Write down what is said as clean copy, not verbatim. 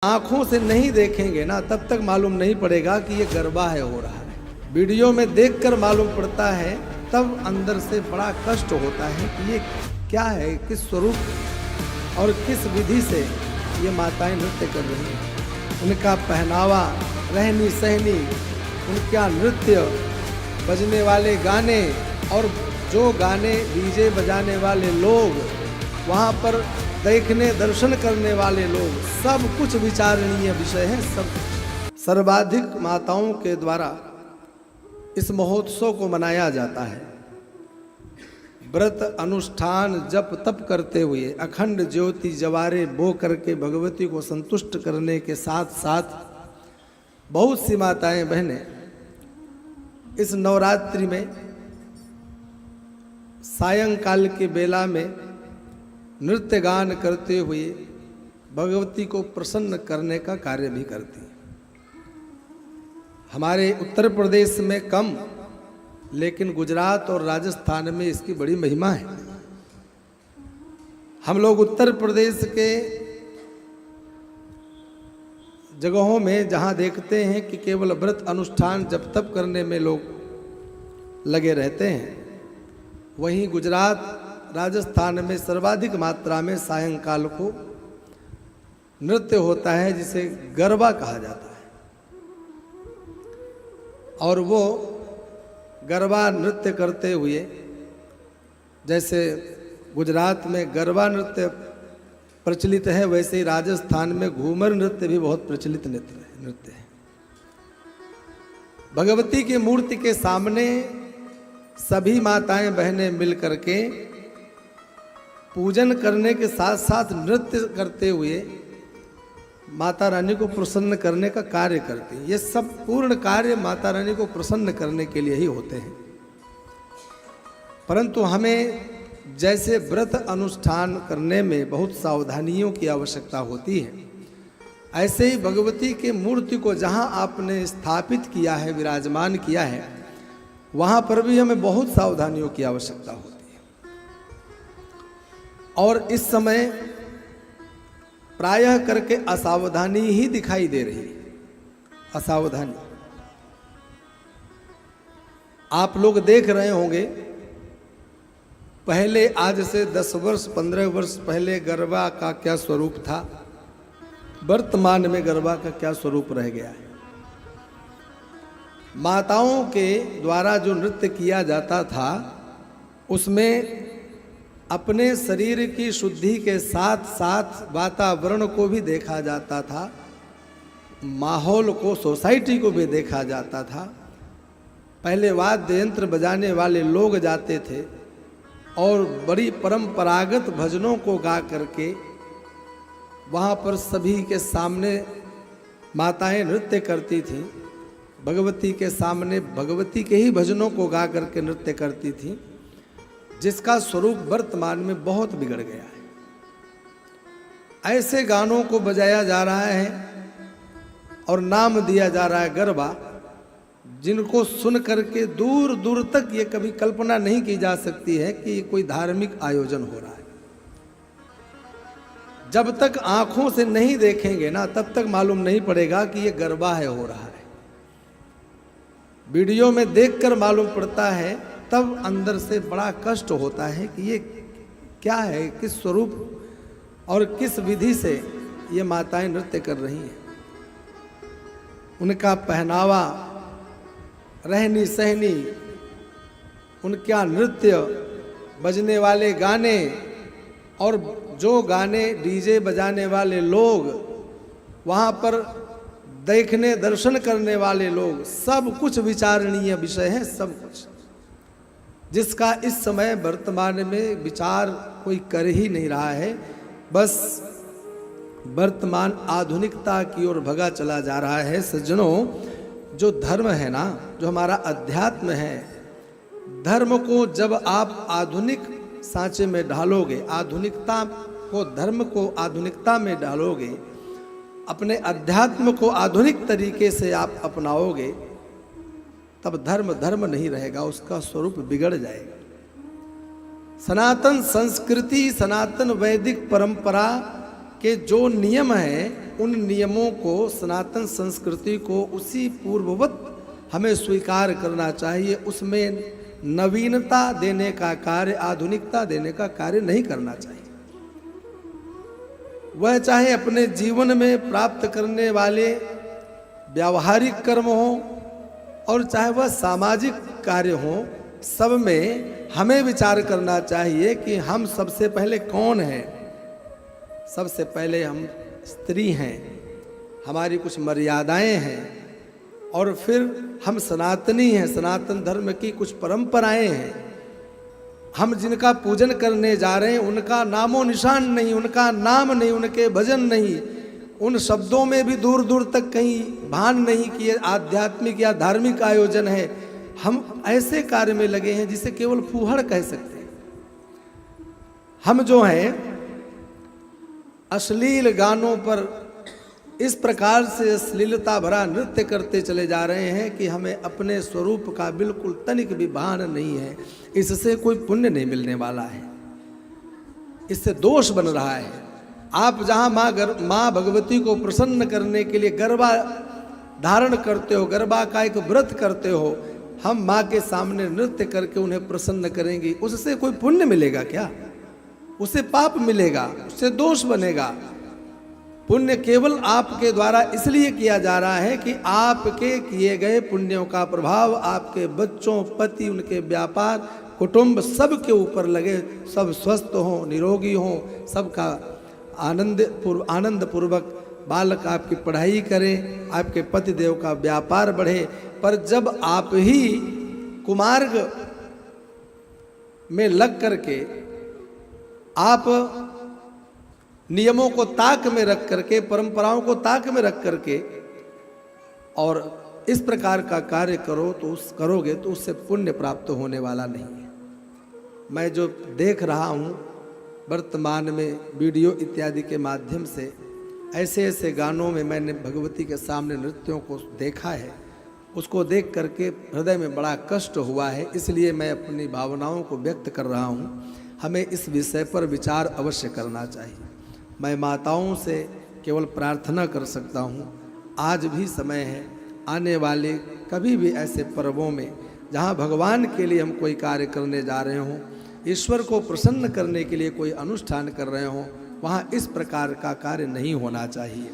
आंखों से नहीं देखेंगे ना तब तक मालूम नहीं पड़ेगा कि ये गरबा है हो रहा है। वीडियो में देखकर मालूम पड़ता है, तब अंदर से बड़ा कष्ट होता है कि ये क्या है, किस स्वरूप और किस विधि से ये माताएं नृत्य कर रही हैं। उनका पहनावा, रहनी सहनी, उनका नृत्य, बजने वाले गाने और जो गाने डीजे बजाने वाले लोग, वहाँ पर देखने दर्शन करने वाले लोग, सब कुछ विचारणीय विषय है। सब सर्वाधिक माताओं के द्वारा इस महोत्सव को मनाया जाता है। व्रत अनुष्ठान जप तप करते हुए अखंड ज्योति जवारे बो करके भगवती को संतुष्ट करने के साथ साथ बहुत सी माताएं बहनें इस नवरात्रि में सायंकाल के बेला में नृत्य गान करते हुए भगवती को प्रसन्न करने का कार्य भी करती हैं। हमारे उत्तर प्रदेश में कम, लेकिन गुजरात और राजस्थान में इसकी बड़ी महिमा है। हम लोग उत्तर प्रदेश के जगहों में जहाँ देखते हैं कि केवल व्रत अनुष्ठान जप तप करने में लोग लगे रहते हैं, वहीं गुजरात राजस्थान में सर्वाधिक मात्रा में सायंकाल को नृत्य होता है, जिसे गरबा कहा जाता है। और वो गरबा नृत्य करते हुए, जैसे गुजरात में गरबा नृत्य प्रचलित है, वैसे ही राजस्थान में घूमर नृत्य भी बहुत प्रचलित नृत्य है। भगवती की मूर्ति के सामने सभी माताएं बहनें मिल करके पूजन करने के साथ साथ नृत्य करते हुए माता रानी को प्रसन्न करने का कार्य करती हैं। ये सब पूर्ण कार्य माता रानी को प्रसन्न करने के लिए ही होते हैं। परंतु हमें जैसे व्रत अनुष्ठान करने में बहुत सावधानियों की आवश्यकता होती है, ऐसे ही भगवती के मूर्ति को जहाँ आपने स्थापित किया है, विराजमान किया है, वहाँ पर भी हमें बहुत सावधानियों की आवश्यकता होती है। और इस समय प्रायः करके असावधानी ही दिखाई दे रही है। असावधानी आप लोग देख रहे होंगे, पहले आज से 10 वर्ष 15 वर्ष पहले गरबा का क्या स्वरूप था, वर्तमान में गरबा का क्या स्वरूप रह गया है। माताओं के द्वारा जो नृत्य किया जाता था, उसमें अपने शरीर की शुद्धि के साथ साथ वातावरण को भी देखा जाता था, माहौल को, सोसाइटी को भी देखा जाता था। पहले वाद्य यंत्र बजाने वाले लोग जाते थे और बड़ी परंपरागत भजनों को गा करके वहाँ पर सभी के सामने माताएं नृत्य करती थीं। भगवती के सामने भगवती के ही भजनों को गा करके नृत्य करती थीं, जिसका स्वरूप वर्तमान में बहुत बिगड़ गया है। ऐसे गानों को बजाया जा रहा है और नाम दिया जा रहा है गरबा, जिनको सुन करके दूर दूर तक ये कभी कल्पना नहीं की जा सकती है कि ये कोई धार्मिक आयोजन हो रहा है। जब तक आंखों से नहीं देखेंगे ना तब तक मालूम नहीं पड़ेगा कि ये गरबा है हो रहा है। वीडियो में देखकर मालूम पड़ता है, तब अंदर से बड़ा कष्ट होता है कि ये क्या है, किस स्वरूप और किस विधि से ये माताएं नृत्य कर रही हैं। उनका पहनावा, रहनी सहनी, उनका नृत्य, बजने वाले गाने और जो गाने डीजे बजाने वाले लोग, वहाँ पर देखने दर्शन करने वाले लोग, सब कुछ विचारणीय विषय है। सब कुछ जिसका इस समय वर्तमान में विचार कोई कर ही नहीं रहा है। बस वर्तमान आधुनिकता की ओर भगा चला जा रहा है। सज्जनों, जो धर्म है ना, जो हमारा अध्यात्म है, धर्म को जब आप आधुनिक सांचे में ढालोगे, आधुनिकता को, धर्म को आधुनिकता में डालोगे, अपने अध्यात्म को आधुनिक तरीके से आप अपनाओगे, तब धर्म धर्म नहीं रहेगा, उसका स्वरूप बिगड़ जाएगा। सनातन संस्कृति, सनातन वैदिक परंपरा के जो नियम हैं उन नियमों को, सनातन संस्कृति को उसी पूर्ववत हमें स्वीकार करना चाहिए। उसमें नवीनता देने का कार्य, आधुनिकता देने का कार्य नहीं करना चाहिए। वह चाहे अपने जीवन में प्राप्त करने वाले व्यावहारिक कर्म हो और चाहे वह सामाजिक कार्य हो, सब में हमें विचार करना चाहिए कि हम सबसे पहले कौन हैं। सबसे पहले हम स्त्री हैं, हमारी कुछ मर्यादाएं हैं, और फिर हम सनातनी हैं, सनातन धर्म की कुछ परंपराएं हैं। हम जिनका पूजन करने जा रहे हैं उनका नामो निशान नहीं, उनका नाम नहीं, उनके भजन नहीं, उन शब्दों में भी दूर दूर तक कहीं भान नहीं कि ये आध्यात्मिक या धार्मिक आयोजन है। हम ऐसे कार्य में लगे हैं जिसे केवल फूहड़ कह सकते हैं। हम जो हैं अश्लील गानों पर इस प्रकार से अश्लीलता भरा नृत्य करते चले जा रहे हैं कि हमें अपने स्वरूप का बिल्कुल तनिक भी भान नहीं है। इससे कोई पुण्य नहीं मिलने वाला है, इससे दोष बन रहा है। आप जहाँ माँ भगवती को प्रसन्न करने के लिए गरबा धारण करते हो, गरबा का एक व्रत करते हो, हम माँ के सामने नृत्य करके उन्हें प्रसन्न करेंगे, उससे कोई पुण्य मिलेगा क्या? उससे पाप मिलेगा, उससे दोष बनेगा। पुण्य केवल आपके द्वारा इसलिए किया जा रहा है कि आपके किए गए पुण्यों का प्रभाव आपके बच्चों, पति, उनके व्यापार, कुटुंब सब के ऊपर लगे, सब स्वस्थ हों, निरोगी हों, सबका आनंद पूर्वक बालक आपकी पढ़ाई करें, आपके पति देव का व्यापार बढ़े। पर जब आप ही कुमार्ग में लग करके आप नियमों को ताक में रख करके, परंपराओं को ताक में रख करके और इस प्रकार का कार्य करोगे तो उससे पुण्य प्राप्त होने वाला नहीं है। मैं जो देख रहा हूँ वर्तमान में वीडियो इत्यादि के माध्यम से, ऐसे ऐसे गानों में मैंने भगवती के सामने नृत्यों को देखा है, उसको देख करके हृदय में बड़ा कष्ट हुआ है। इसलिए मैं अपनी भावनाओं को व्यक्त कर रहा हूँ। हमें इस विषय पर विचार अवश्य करना चाहिए। मैं माताओं से केवल प्रार्थना कर सकता हूँ, आज भी समय है, आने वाले कभी भी ऐसे पर्वों में जहाँ भगवान के लिए हम कोई कार्य करने जा रहे हों, ईश्वर को प्रसन्न करने के लिए कोई अनुष्ठान कर रहे हों, वहाँ इस प्रकार का कार्य नहीं होना चाहिए।